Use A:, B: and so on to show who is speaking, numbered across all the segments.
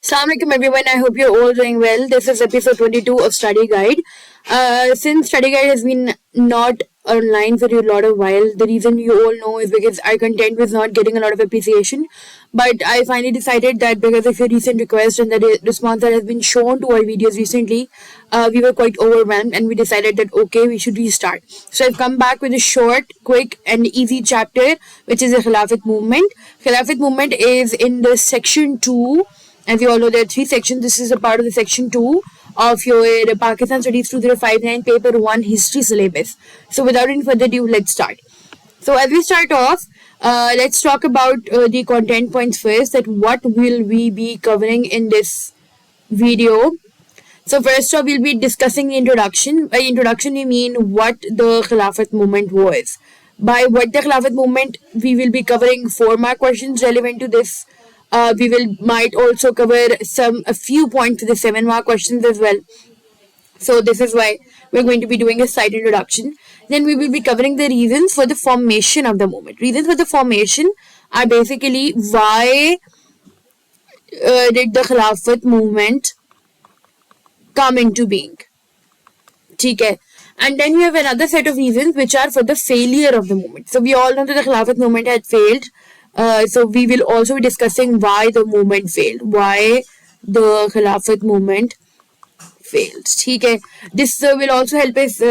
A: Assalamu alaikum everyone, I hope you're all doing well. This is episode 22 of Study Guide. Since Study Guide has been not online for a lot of while, the reason you all know is because our content was not getting a lot of appreciation. But I finally decided that because of your recent request and the response that has been shown to our videos recently, we were quite overwhelmed and we decided that okay, we should restart. So I've come back with a short, quick and easy chapter which is the Khilafat Movement. Khilafat Movement is in the section 2. As you all know, there are 3 sections. This is a part of the section 2 of your Pakistan Studies 2059 paper 1 history syllabus. So without any further ado, let's start. So as we start off, let's talk about the content points first, that what will we be covering in this video. So first off, we'll be discussing the introduction. By introduction, we mean what the Khilafat movement was. By what the Khilafat movement, we will be covering 4-mark questions relevant to this. We might also cover a few points to the 7-mark questions as well. So this is why we're going to be doing a slight introduction. Then we will be covering the reasons for the formation of the movement. Reasons for the formation are basically why did the Khilafat movement come into being. Okay. And then we have another set of reasons which are for the failure of the movement. So we all know that the Khilafat movement had failed. So we will also be discussing why the movement failed. Why the Khilafat movement failed. Okay. This will also help us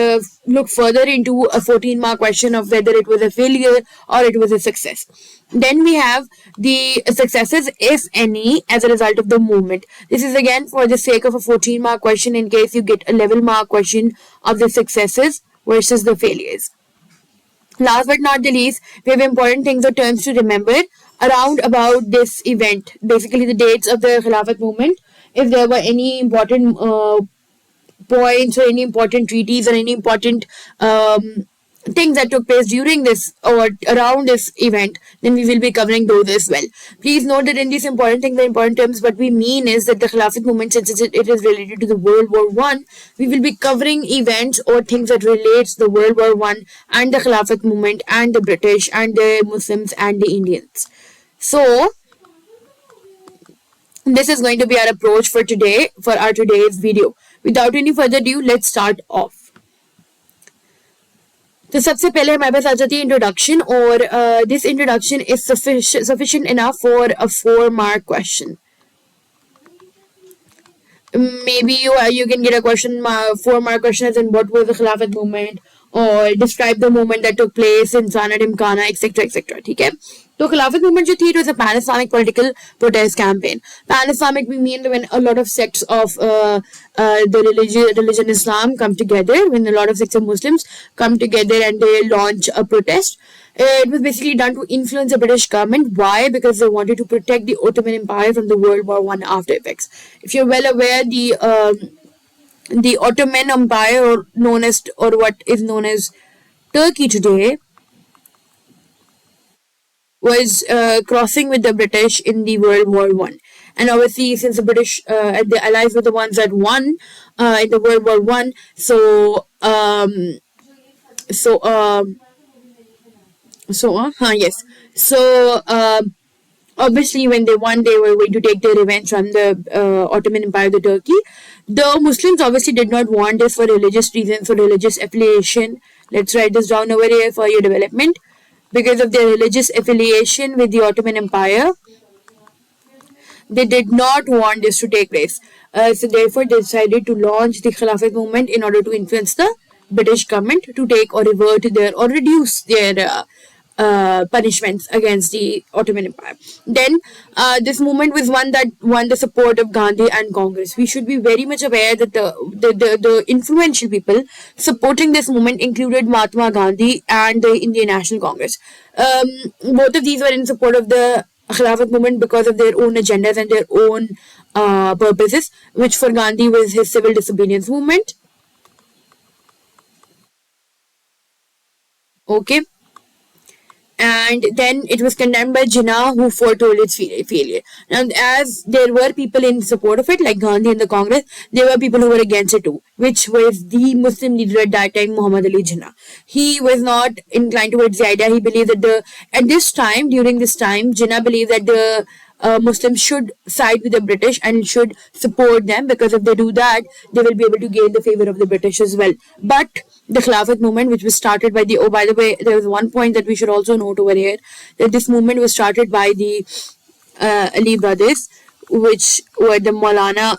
A: look further into a 14-mark question of whether it was a failure or it was a success. Then we have the successes, if any, as a result of the movement. This is again for the sake of a 14-mark question in case you get a 11-mark question of the successes versus the failures. Last but not the least, we have important things or terms to remember around about this event. Basically, the dates of the Khilafat movement. If there were any important points or any important treaties or any important things that took place during this or around this event, then we will be covering those as well. Please note that in these important things, the important terms, what we mean is that the Khilafat movement, since it is related to the World War I, we will be covering events or things that relates to the World War I and the Khilafat movement and the British and the Muslims and the Indians. So this is going to be our approach for today, for our today's video. Without any further ado, let's start off. तो सबसे पहले हमारे पास आ जाती है introduction, और this introduction is sufficient enough for a 4-mark question. Maybe you can get a question 4-mark question as in what was the Khilafat movement, or describe the movement that took place in Sana Dimkana, etc. etc. ठीक है. तो Khilafat movement जो थी, it was a pan-Islamic political protest campaign. Pan-Islamic we mean when a lot of sects of the religion Islam come together, when a lot of sects of Muslims come together and they launch a protest. It was basically done to influence the British government. Why? Because they wanted to protect the Ottoman Empire from the World War I after effects. If you're well aware, the Ottoman Empire, or what is known as Turkey today, was crossing with the British in the World War I. And obviously, since the British, the Allies were the ones that won in the World War I, obviously, when they won, they were going to take their revenge from the Ottoman Empire, the Turkey. The Muslims obviously did not want this for religious reasons, for religious affiliation. Let's write this down over here for your development. Because of their religious affiliation with the Ottoman Empire, they did not want this to take place. So therefore, they decided to launch the Khilafat movement in order to influence the British government to take or revert their or reduce their punishments against the Ottoman Empire. Then this movement was one that won the support of Gandhi and Congress. We should be very much aware that the influential people supporting this movement included Mahatma Gandhi and the Indian National Congress. Both of these were in support of the Khilafat movement because of their own agendas and their own purposes, which for Gandhi was his civil disobedience movement. Okay. And then it was condemned by Jinnah, who foretold its failure. Now, as there were people in support of it, like Gandhi and the Congress, there were people who were against it too, which was the Muslim leader at that time, Muhammad Ali Jinnah. He was not inclined towards the idea. He believed that during this time, Jinnah believed that Muslims should side with the British and should support them, because if they do that, they will be able to gain the favor of the British as well. But the Khilafat movement, which was started by the, oh, by the way, there was one point that we should also note over here, that this movement was started by the Ali brothers, which were the Maulana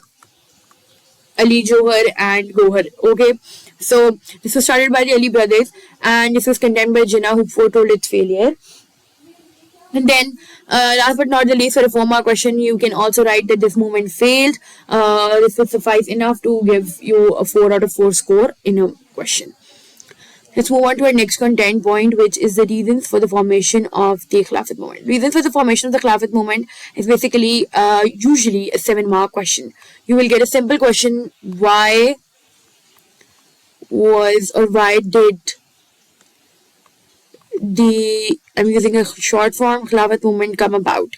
A: Ali Johar and Gohar. Okay, so this was started by the Ali brothers, and this was condemned by Jinnah, who foretold its failure. And then, last but not the least, for a 4-mark question, you can also write that this movement failed. This will suffice enough to give you a 4 out of 4 score in a question. Let's move on to our next content point, which is the reasons for the formation of the Khilafat movement. Reasons for the formation of the Khilafat movement is basically usually a 7-mark question. You will get a simple question: why did the, I'm using a short form, Khilafat movement come about?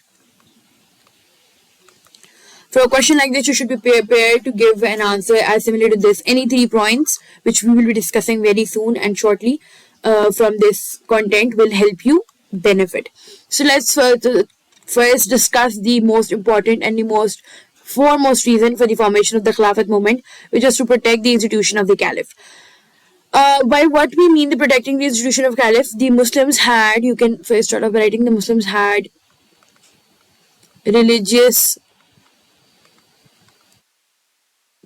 A: For a question like this, you should be prepared to give an answer as similar to this. Any 3 points, which we will be discussing very soon and shortly from this content, will help you benefit. So let's first discuss the most important and the foremost reason for the formation of the Khilafat movement, which was to protect the institution of the Caliph. By what we mean the protecting the institution of Caliph, the Muslims had, you can first start off by writing, the Muslims had religious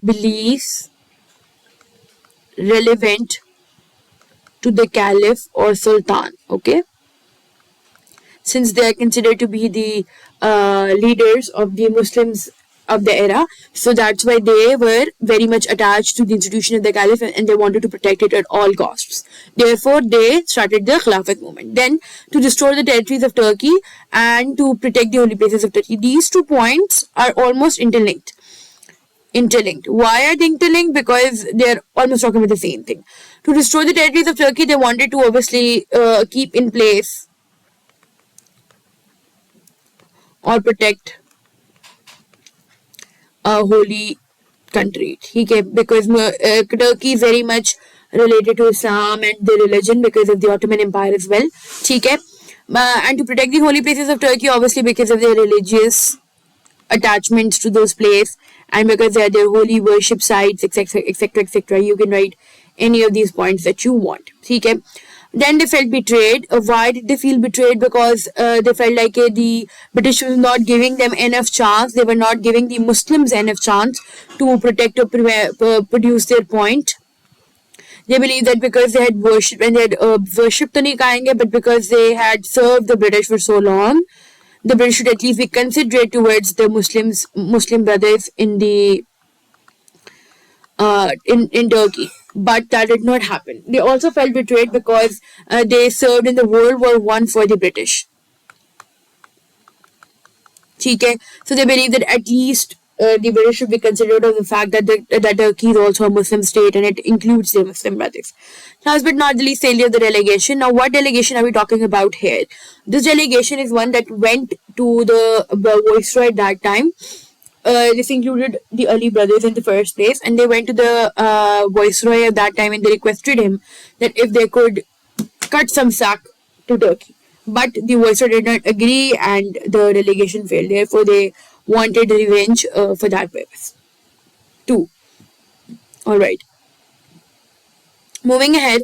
A: beliefs relevant to the Caliph or Sultan. Okay, since they are considered to be the leaders of the Muslims of the era, so that's why they were very much attached to the institution of the Caliph, and they wanted to protect it at all costs. Therefore, they started the Khilafat movement. Then, to restore the territories of Turkey and to protect the holy places of Turkey. These 2 points are almost interlinked. Why are they interlinked? Because they're almost talking about the same thing. To restore the territories of Turkey, they wanted to obviously keep in place or protect a holy country. Okay, because Turkey is very much related to Islam and the religion because of the Ottoman Empire as well. Okay, and to protect the holy places of Turkey, obviously because of their religious attachments to those places, and because they are their holy worship sites, etc., etc., etc. You can write any of these points that you want. Okay. Then they felt betrayed. Why did they feel betrayed? Because they felt like the British was not giving them enough chance. They were not giving the Muslims enough chance to protect or produce their point. They believed that because they had worshipped, and they had worshipped to nahi kahenge, but because they had served the British for so long, the British should at least be considerate towards the Muslim brothers in the in Turkey. But that did not happen. They also felt betrayed because they served in the World War I for the British. Okay? So they believe that at least the British should be considerate of the fact that that Turkey is also a Muslim state and it includes their Muslim brothers. Last but not the least, failure of the delegation. Now, what delegation are we talking about here? This delegation is one that went to the Viceroy at that time. This included the Ali brothers in the first place, and they went to the Viceroy at that time and they requested him that if they could cut some sack to Turkey. But the Viceroy did not agree and the delegation failed. Therefore, they wanted revenge for that purpose. 2. Alright. Moving ahead,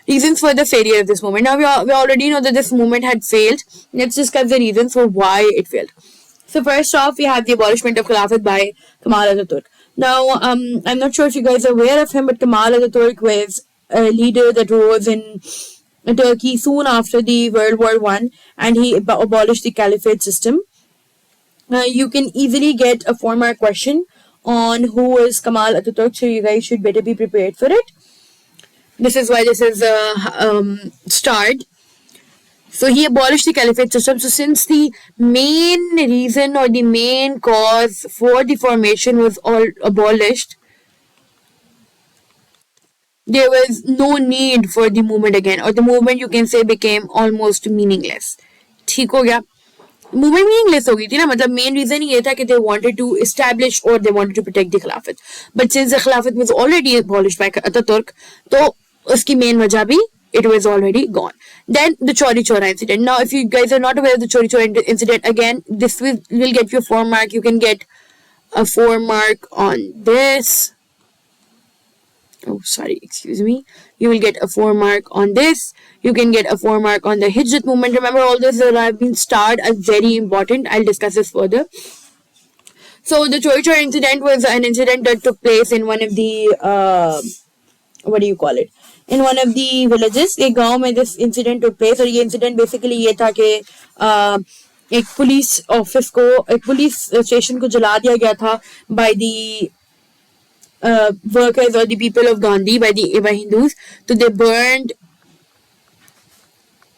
A: reasons for the failure of this movement. Now, we already know that this movement had failed. Let's discuss the reasons for why it failed. So first off, we have the abolishment of Khilafat by Kemal Atatürk. Now, I'm not sure if you guys are aware of him, but Kemal Atatürk was a leader that rose in Turkey soon after the World War I, and he abolished the caliphate system. You can easily get a 4-mark question on who is Kemal Atatürk, so you guys should better be prepared for it. This is why this is starred. So he abolished the caliphate system. So since the main reason or the main cause for the formation was all abolished, there was no need for the movement again, or the movement, you can say, became almost meaningless. ठीक हो गया? Movement meaningless हो गई थी ना, मतलब main reason ये था कि they wanted to establish or they wanted to protect the Khilafat. But since the Khilafat was already abolished by Ataturk, तो उसकी main वजह भी it was already gone. Then the Chori Chora incident. Now, if you guys are not aware of the Chori Chora incident, again, this will get you a 4 mark. You can get a 4 mark on this. Oh, sorry, excuse me. You will get a 4 mark on this. You can get a 4 mark on the Hijrat movement. Remember, all those that have been starred are very important. I'll discuss this further. So the Chori Chora incident was an incident that took place in one of the what do you call it? In one of the villages. एक गांव में this incident took place, और ये incident basically ये था कि एक police office को, एक पुलिस स्टेशन को जला दिया गया था by the workers or the people of Gandhi, by Hindus. So they burned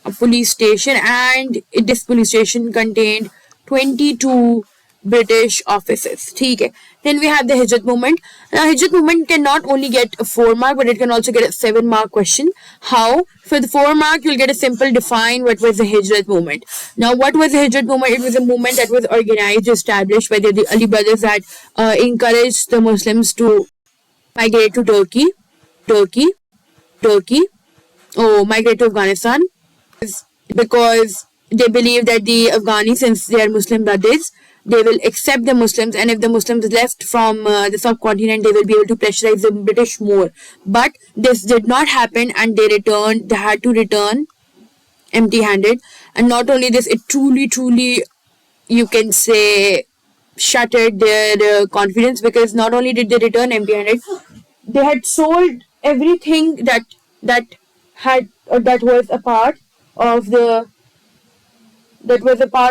A: a police station, and this police station contained 22 British officers. ठीक है. Then we have the Hijrat movement. Now, Hijrat movement can not only get a 4 mark, but it can also get a 7 mark question. How? For the 4 mark, you'll get a simple define what was the Hijrat movement. Now, what was the Hijrat movement? It was a movement that was organized, established by the Ali brothers that encouraged the Muslims to migrate to Turkey, migrate to Afghanistan, because they believe that the Afghani, since they are Muslim brothers, they will accept the Muslims, and if the Muslims left from the subcontinent, they will be able to pressurize the British more. But this did not happen, and they had to return empty-handed. And not only this, it truly, you can say, shattered their confidence, because not only did they return empty-handed, they had sold everything that was a part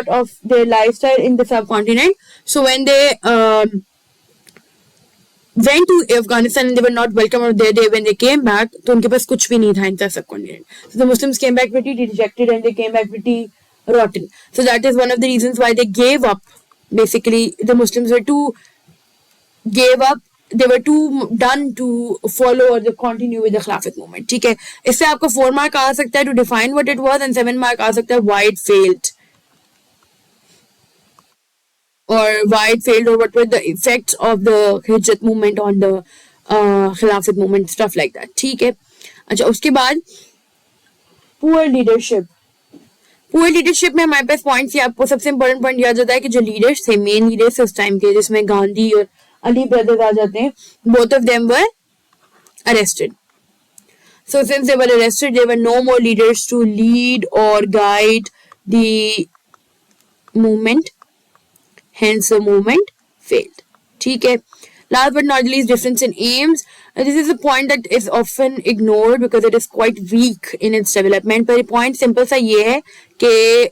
A: of their lifestyle in the subcontinent. So when they went to Afghanistan and they were not welcome out there, when they came back, तो उनके पास कुछ भी नहीं था in the subcontinent. So the Muslims came back pretty dejected, and they came back pretty rotten. So that is one of the reasons why they gave up. Basically, the Muslims gave up. They were too done to follow or to continue with the Khilafat movement. ठीक है. इससे आपको 4 mark आ सकता है to define what it was, and 7 mark आ सकता है why it failed. Or why it failed, or what were the effects of the Hijrat movement on the Khilafat movement, stuff like that. ठीक है. अच्छा, उसके बाद poor leadership. Poor leadership में हमारे पास points, ये आपको सबसे इंपॉर्टेंट पॉइंट याद होता है कि जो लीडर्स थे, मेन लीडर्स उस टाइम के, जिसमें गांधी और अली ब्रदर्स आ जाते हैं, both of them were arrested. So since they were arrested, there were no more leaders to lead or guide the movement. Hence the movement failed. ठीक है. Last but not least, difference in aims. This is a point that is often ignored because it is quite weak in its development. पर point simple सा ये है कि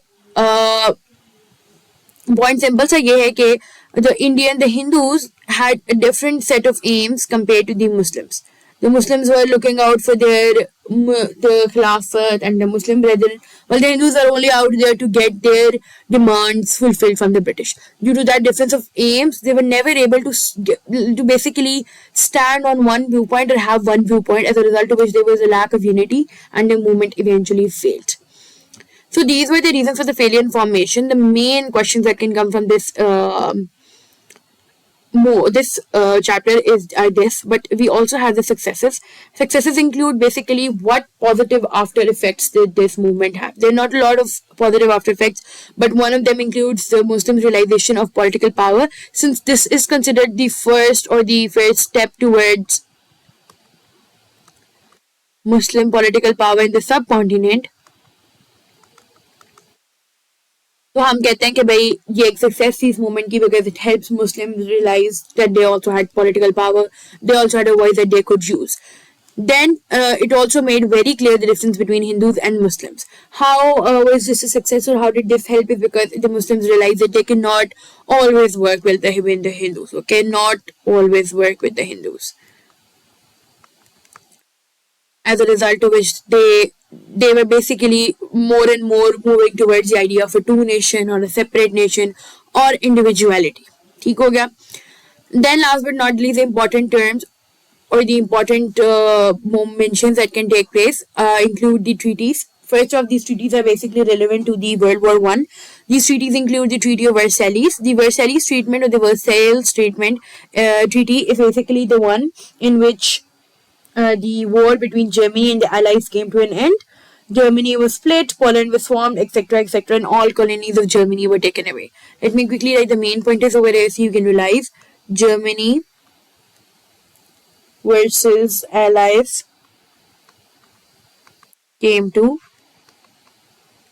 A: the Hindus had a different set of aims compared to the Muslims. The Muslims were looking out for the Khilafat and the Muslim brethren, while the Hindus are only out there to get their demands fulfilled from the British. Due to that difference of aims, they were never able to basically stand on one viewpoint or have one viewpoint, as a result of which there was a lack of unity and the movement eventually failed. So these were the reasons for the failure in formation. The main questions that can come from this chapter are this, but we also have the successes. Successes include basically what positive after effects did this movement have. There are not a lot of positive after effects, but one of them includes the Muslims' realization of political power, since this is considered the first step towards Muslim political power in the subcontinent. तो हम कहते हैं कि भाई ये एक success थी इस मूवमेंट की, because it helps Muslims realize that they also had political power, they also had a voice that they could use. Then it also made very clear the difference between Hindus and Muslims. How was this a success, or how did this help? Is because the Muslims realized that they cannot always work with the Hindus, okay? Not always work with the Hindus. As a result of which they were basically more and more moving towards the idea of a two nation or a separate nation or individuality. ठीक हो गया. Then last but not least, the important terms or the important mentions that can take place include the treaties. First of these treaties are basically relevant to the World War I. These treaties include the Treaty of Versailles. The Versailles Treatment or the Versailles Treatment treaty is basically the one in which the war between Germany and the Allies came to an end. Germany was split, Poland was formed, etc., etc., and all colonies of Germany were taken away. Let me quickly write the main pointers over here so you can realize. Germany versus Allies came to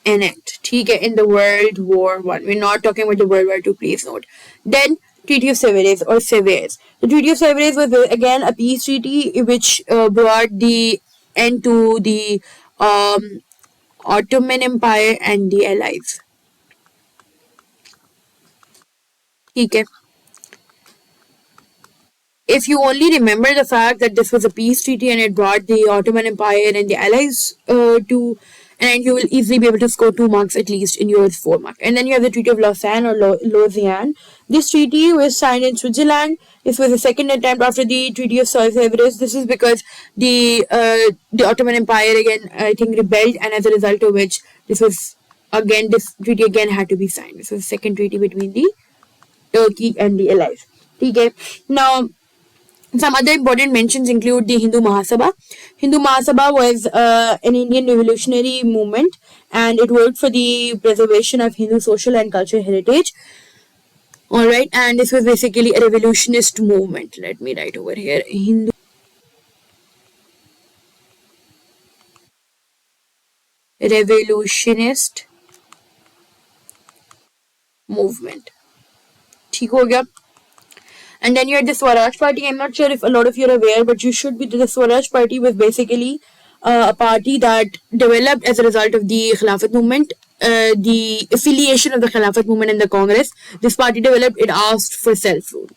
A: an end. ठीक है, in the World War One. We're not talking about the World War Two. Please note. Then Treaty of Sevres or Sevres. The Treaty of Sevres was again a peace treaty which brought the end to the um, Ottoman Empire and the Allies. ठीक है. If you only remember the fact that this was a peace treaty and it brought the Ottoman Empire and the Allies to, and you will easily be able to score 2 marks at least in your 4 mark. And then you have the Treaty of Lausanne or Lausanne. This treaty was signed in Switzerland. This was the second attempt after the Treaty of Sevres. This is because the Ottoman Empire again, I think, rebelled, and as a result of which this treaty again had to be signed. This was the second treaty between the Turkey and the Allies. Okay. Now, some other important mentions include the Hindu Mahasabha. Hindu Mahasabha was an Indian revolutionary movement, and it worked for the preservation of Hindu social and cultural heritage. Alright, and this was basically a revolutionist movement. Let me write over here. Hindu revolutionist movement. ठीक हो गया. And then you had the Swaraj Party. I'm not sure if a lot of you are aware, but you should be. The Swaraj Party was basically a party that developed as a result of the Khilafat Movement, the affiliation of the Khilafat Movement and the Congress. This party developed, it asked for self-rule.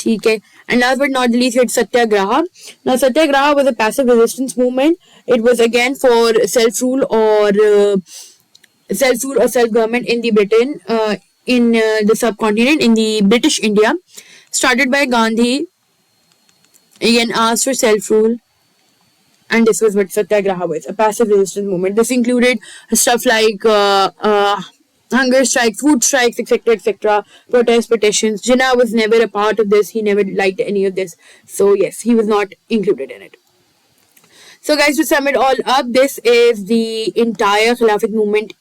A: Okay. And last but not the least, you had Satyagraha. Now, Satyagraha was a passive resistance movement. It was again for self-rule or self-government in the Britain, in the subcontinent, in the British India. Started by Gandhi, again asked for self-rule, and this was what Satyagraha was, a passive resistance movement. This included stuff like hunger strikes, food strikes, etc., etc., protest petitions. Jinnah was never a part of this. He never liked any of this. So yes, he was not included in it. So guys, to sum it all up, this is the entire Khilafat movement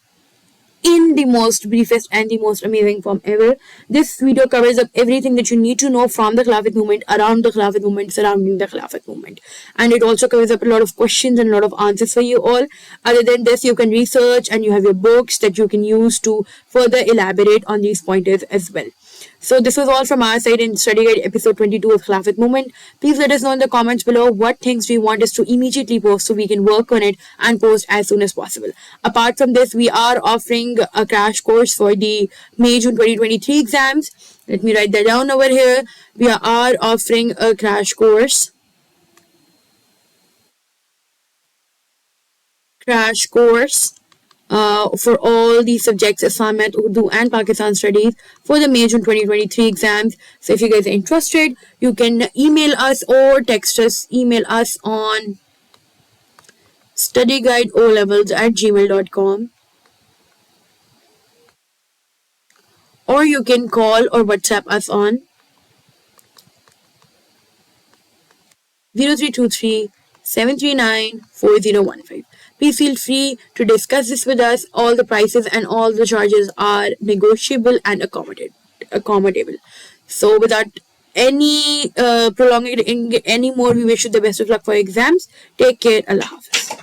A: in the most briefest and the most amazing form ever. This video covers up everything that you need to know from the Khilafat movement, around the Khilafat movement, surrounding the Khilafat movement. And it also covers up a lot of questions and a lot of answers for you all. Other than this, you can research and you have your books that you can use to further elaborate on these pointers as well. So this was all from our side in Study Guide episode 22 of Khilafat Movement. Please let us know in the comments below what things do you want us to immediately post so we can work on it and post as soon as possible. Apart from this, we are offering a crash course for the May-June 2023 exams. Let me write that down over here. We are offering a crash course. For all the subjects Islamic, Urdu and Pakistan studies for the May-June 2023 exams. So if you guys are interested, you can email us or text us. Email us on studyguideolevels@gmail.com, or you can call or WhatsApp us on 0323 739 4015. Please feel free to discuss this with us. All the prices and all the charges are negotiable and accommodable. So without any prolonging it any more, we wish you the best of luck for exams. Take care. Allah Hafiz.